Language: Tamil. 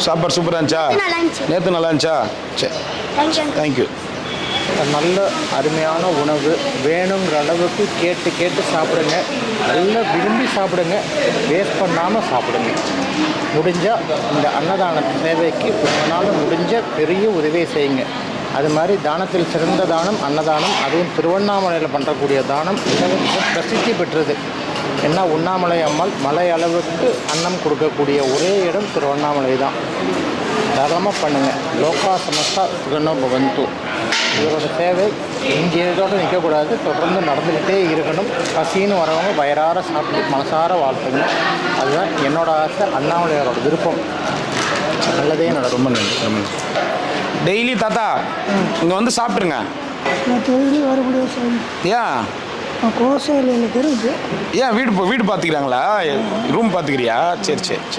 சாப்பாடு சூப்பராக இருந்துச்சா? நேற்று நல்லா இருந்துச்சா? சரி, தேங்க்யூ. நல்ல அருமையான உணவு வேணுங்கிற அளவுக்கு கேட்டு கேட்டு சாப்பிடுங்க. நல்லா விரும்பி சாப்பிடுங்க. வேஸ்ட் பண்ணாமல் சாப்பிடுங்க. முடிஞ்சால் இந்த அன்னதான சேவைக்கு உங்களால் முடிஞ்ச பெரிய உதவியை செய்யுங்க. அது மாதிரி தானத்தில் சிறந்த தானம் அன்னதானம். அதுவும் திருவண்ணாமலையில் பண்ணுறக்கூடிய தானம் மிகவும் பிரசித்தி பெற்றது. ஏன்னா உண்ணாமலை அம்மாள் மலை அளவுக்கு அன்னம் கொடுக்கக்கூடிய ஒரே இடம் திருவண்ணாமலை தான். தாராளமாக பண்ணுங்கள். லோகா சமஸ்தா சுகனோ பவந்து. இவரோட சேவை இங்கேயோடு நிற்கக்கூடாது, தொடர்ந்து நடந்துக்கிட்டே இருக்கணும். பசின்னு வரவங்க வயிறார சாப்பிட்டு மனசார வாழ்த்துங்க. அதுதான் என்னோட ஆசை, அண்ணாமலையாரோட விருப்பம். நல்லதே நடக்கும். ரொம்ப நன்றி. டெய்லி தாத்தா இங்கே வந்து சாப்பிட்ருங்க. ஏன் கோசையில் எனக்கு இருக்குது. ஏன் வீடு பார்த்துக்கிறாங்களா? ரூம் பார்த்துக்கிறியா? சரி சரி சரி.